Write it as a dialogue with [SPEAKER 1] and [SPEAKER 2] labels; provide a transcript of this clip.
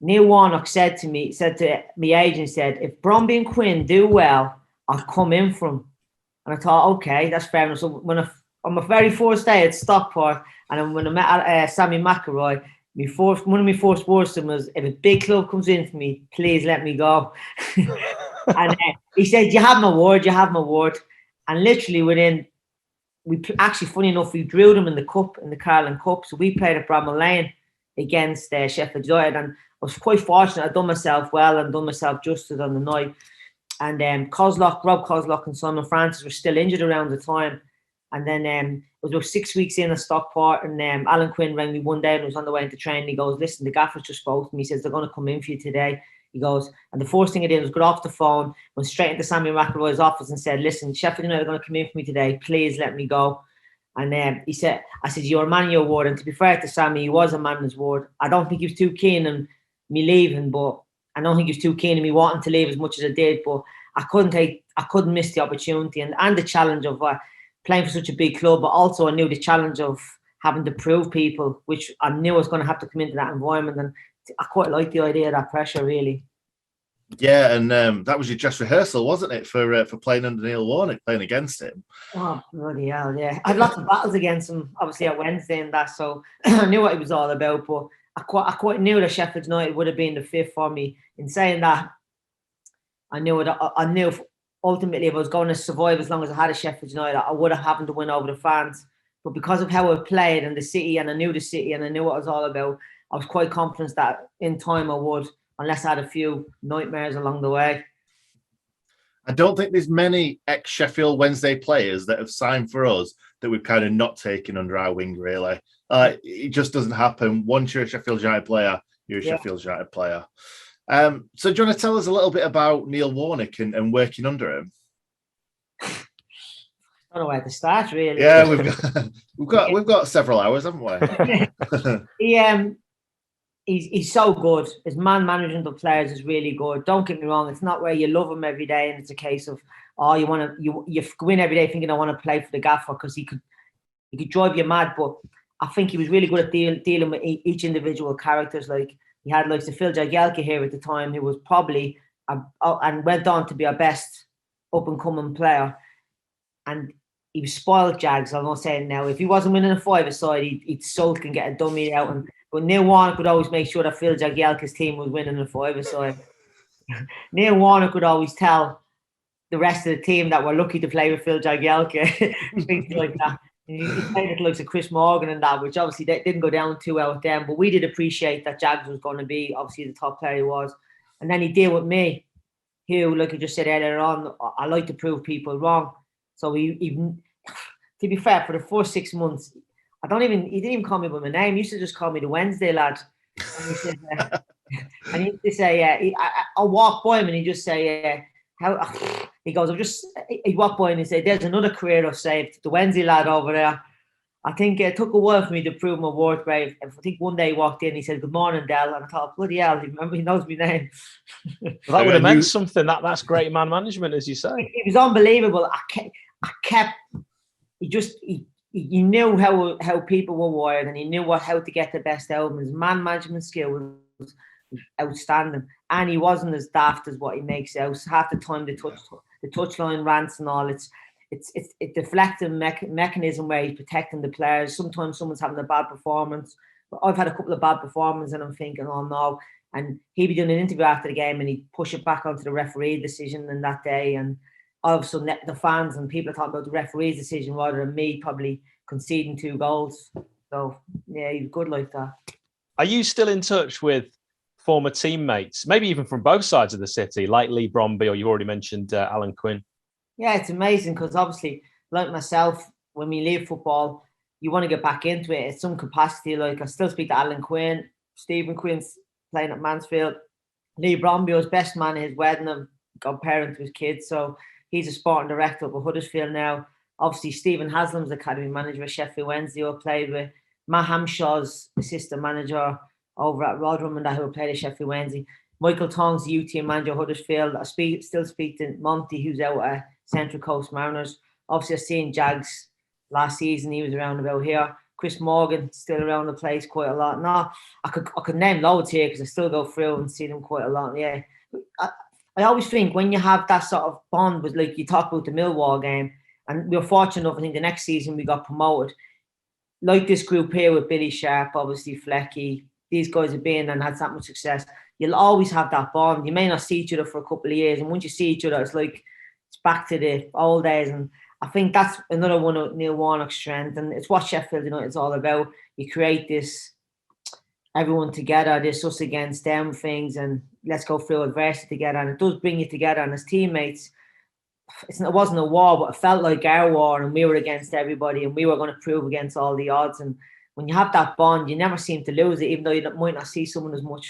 [SPEAKER 1] Neil Warnock said to my agent, said, if Bromby and Quinn do well, I'll come in for them. And I thought, okay, that's fair enough. So on my very first day at Stockport, and when I met Sammy McElroy, one of my first words to him was, if a big club comes in for me, please let me go. And he said, you have my word, you have my word. And literally actually, funny enough, we drew them in the Carling Cup. So we played at Bramall Lane against Sheffield United. And I was quite fortunate. I'd done myself well and done myself justice on the night. And Rob Kozlock and Simon Francis were still injured around the time. And then it was about 6 weeks in at Stockport, and Alan Quinn rang me one day and was on the way into training. He goes, listen, the gaffer's just spoke to me. He says, they're going to come in for you today. He goes, and the first thing I did was got off the phone, went straight into Sammy McElroy's office and said, listen, Sheffield United are going to come in for me today. Please let me go. And I said, you're a man of your word. And to be fair to Sammy, he was a man of his word. I don't think he was too keen on me leaving, but I don't think he was too keen on me wanting to leave as much as I did. But I couldn't miss the opportunity and the challenge of playing for such a big club, but also I knew the challenge of having to prove people, which I knew I was going to have to come into that environment. And I quite like the idea of that pressure, really.
[SPEAKER 2] Yeah, and that was your dress rehearsal, wasn't it, for playing under Neil Warnock, playing against him?
[SPEAKER 1] Oh, bloody hell, yeah. I had lots of battles against him, obviously, at Wednesday and that, so I knew what he was all about, but I quite knew that Sheffield United would have been the fifth for me. In saying that, I knew ultimately, if I was going to survive as long as I had a Sheffield United, I would have happened to win over the fans. But because of how I played and the city, and I knew the city and I knew what it was all about, I was quite confident that in time I would, unless I had a few nightmares along the way.
[SPEAKER 2] I don't think there's many ex-Sheffield Wednesday players that have signed for us that we've kind of not taken under our wing, really. It just doesn't happen. Once you're a Sheffield United player, you're a Sheffield United player. So do you want to tell us a little bit about Neil Warnock and working under him?
[SPEAKER 1] I don't know where to start, really.
[SPEAKER 2] Yeah, we've got several hours, haven't
[SPEAKER 1] we? He's so good. His management of players is really good. Don't get me wrong; it's not where you love him every day, and it's a case of you go in every day thinking I want to play for the gaffer because he could drive you mad. But I think he was really good at dealing with each individual characters. Like he had like Phil Jagielka here at the time, who was probably and went on to be our best up and coming player, and he was spoiled Jags. I'm not saying now if he wasn't winning a five-a-side, he'd sulk and get a dummy out. But Neil Warnock would always make sure that Phil Jagielka's team was winning a five-a-side. Neil Warnock would always tell the rest of the team that we're lucky to play with Phil Jagielka. Things like that. He played it like Chris Morgan and that, which obviously didn't go down too well with them. But we did appreciate that Jags was going to be obviously the top player he was. And then he dealt with me, who, like I just said earlier on, I like to prove people wrong. So he to be fair, for the first 6 months, he didn't even call me by my name. He used to just call me the Wednesday lad. And he said, and he used to say, I'll walk by him and he'd just say, he goes, he'd walk by and he'd say, there's another career I've saved, the Wednesday lad over there. I think it took a while for me to prove my worth, brave. I think one day he walked in, he said, good morning, Del. And I thought, bloody hell, he knows my name.
[SPEAKER 3] Well, that would have meant something. That's great man management, as you say.
[SPEAKER 1] It was unbelievable. He knew how people were wired, and he knew how to get the best out of them. His man management skill was outstanding, and he wasn't as daft as what he makes out. Half the time, the touchline rants and all, it's a deflective mechanism where he's protecting the players. Sometimes someone's having a bad performance. But I've had a couple of bad performances, and I'm thinking, oh no. And he'd be doing an interview after the game, and he'd push it back onto the referee decision in that day, and all of a sudden the fans and people are talking about the referee's decision rather than me probably conceding 2 goals. So yeah, he's good like that.
[SPEAKER 3] Are you still in touch with former teammates, maybe even from both sides of the city, like Lee Bromby, or you already mentioned Alan Quinn?
[SPEAKER 1] Yeah, it's amazing because obviously, like myself, when we leave football, you want to get back into it at some capacity. Like I still speak to Alan Quinn, Stephen Quinn's playing at Mansfield. Lee Bromby was best man at his wedding and godparent to his kids. So he's a sporting director up at Huddersfield now. Obviously, Stephen Haslam's academy manager at Sheffield Wednesday, who I played with. Matt Hamshaw's assistant manager over at Rotherham, and that who played at Sheffield Wednesday. Michael Tong's the U team manager at Huddersfield. I still speak to Monty, who's out at Central Coast Mariners. Obviously, I've seen Jags last season. He was around about here. Chris Morgan still around the place quite a lot. No, I could name loads here because I still go through and see them quite a lot. Yeah, I always think when you have that sort of bond with, like you talk about the Millwall game, and we were fortunate enough, I think the next season we got promoted. Like this group here with Billy Sharp, obviously Flecky, these guys have been and had that much success. You'll always have that bond. You may not see each other for a couple of years, and once you see each other, it's like it's back to the old days. And I think that's another one of Neil Warnock's strength, and it's what Sheffield United is all about. You create this everyone together, this us against them things, and let's go through adversity together. And it does bring you together. And as teammates, it wasn't a war, but it felt like our war, and we were against everybody, and we were going to prove against all the odds. And when you have that bond, you never seem to lose it, even though you might not see someone as much.